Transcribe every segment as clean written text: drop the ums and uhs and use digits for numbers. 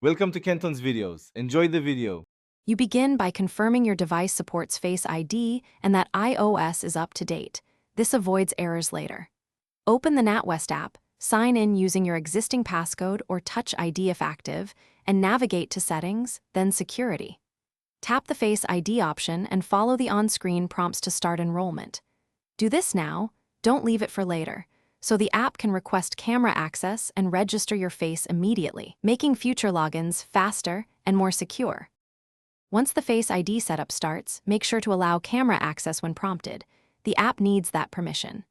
Welcome to Kenton's videos. Enjoy the video. You begin by confirming your device supports Face ID and that iOS is up to date. This avoids errors later. Open the Natwest app, sign in using your existing passcode or Touch ID if active, and navigate to Settings, then Security. Tap the Face ID option and follow the on-screen prompts to start enrollment. Do this now, don't leave it for later, so the app can request camera access and register your face immediately, making future logins faster and more secure. Once the Face ID setup starts, make sure to allow camera access when prompted. The app needs that permission.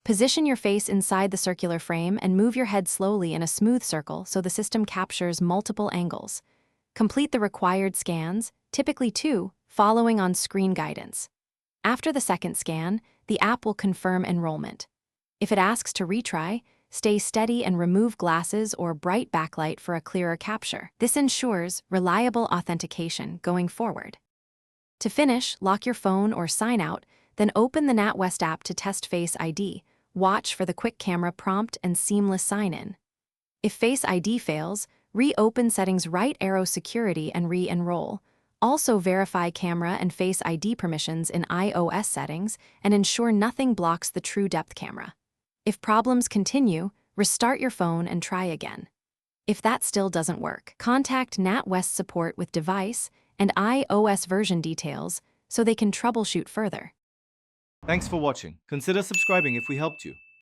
Position your face inside the circular frame and move your head slowly in a smooth circle so the system captures multiple angles. Complete the required scans, typically 2, following on-screen guidance. After the second scan, the app will confirm enrollment. If it asks to retry, stay steady and remove glasses or bright backlight for a clearer capture. This ensures reliable authentication going forward. To finish, lock your phone or sign out, then open the Natwest app to test Face ID. Watch for the quick camera prompt and seamless sign-in. If Face ID fails, reopen Settings right arrow Security and re-enroll. Also verify camera and Face ID permissions in iOS settings and ensure nothing blocks the true depth camera. If problems continue, restart your phone and try again. If that still doesn't work, contact Natwest support with device and iOS version details so they can troubleshoot further. Thanks for watching. Consider subscribing if we helped you.